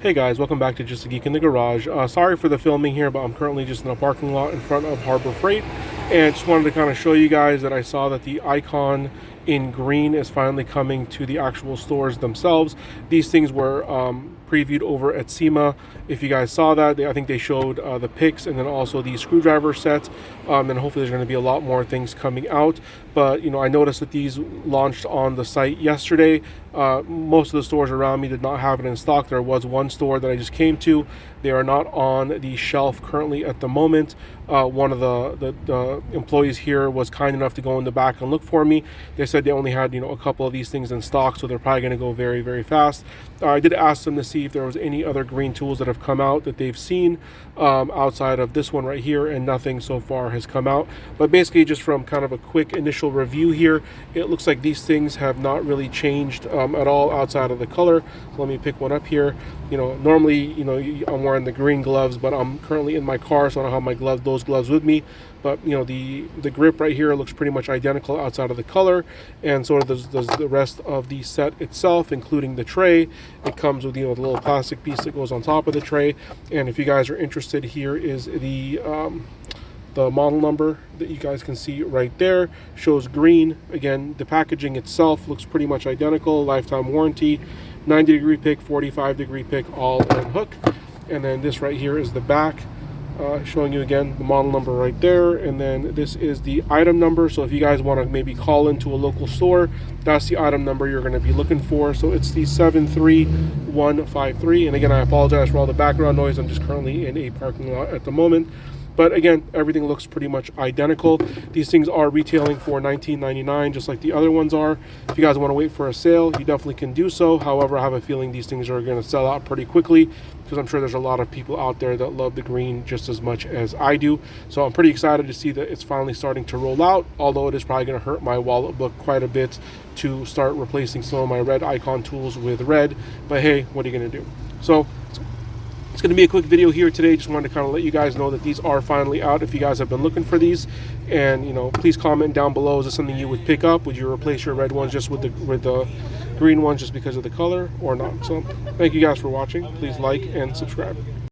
Hey guys, welcome back to Just a Geek in the Garage. Sorry for the filming here, but I'm currently just in a parking lot in front of Harbor Freight, and just wanted to kind of show you guys that I saw that the icon in green is finally coming to the actual stores themselves. These things were previewed over at SEMA. If you guys saw that, I think they showed the picks and then also the screwdriver set, and hopefully there's going to be a lot more things coming out. But you know, I noticed that these launched on the site yesterday. Most of the stores around me did not have it in stock. There was one store that I just came to. They are not on the shelf currently at the moment. One of the employees here was kind enough to go in the back and look for me. They said they only had a couple of these things in stock, so they're probably going to go very, very fast. I did ask them to see if there was any other green tools that have come out that they've seen outside of this one right here, and nothing so far has come out. But basically, just from kind of a quick initial review here, it looks like these things have not really changed at all outside of the color. Let me pick one up here. Normally, I'm wearing the green gloves, but I'm currently in my car, so I don't have those gloves with me. But the grip right here looks pretty much identical outside of the color, and so does the rest of the set itself, including the tray. It comes with the little plastic piece that goes on top of the tray. And if you guys are interested, here is the model number that you guys can see right there. Shows green. Again, the packaging itself looks pretty much identical. Lifetime warranty, 90-degree pick, 45-degree pick, all on hook. And then this right here is the back, showing you again the model number right there. And then this is the item number. So if you guys want to maybe call into a local store, that's the item number you're going to be looking for. So it's the 73153. And again, I apologize for all the background noise. I'm just currently in a parking lot at the moment. But again, everything looks pretty much identical. These things are retailing for $19.99, just like the other ones are. If you guys want to wait for a sale, you definitely can do so. However, I have a feeling these things are going to sell out pretty quickly, because I'm sure there's a lot of people out there that love the green just as much as I do. So I'm pretty excited to see that it's finally starting to roll out, although it is probably going to hurt my wallet book quite a bit to start replacing some of my red icon tools with red. But hey, what are you going to do? So it's going to be a quick video here today. Just wanted to kind of let you guys know that these are finally out if you guys have been looking for these. And please comment down below, is this something you would pick up? Would you replace your red ones just with the green ones just because of the color, or not? So thank you guys for watching. Please like and subscribe.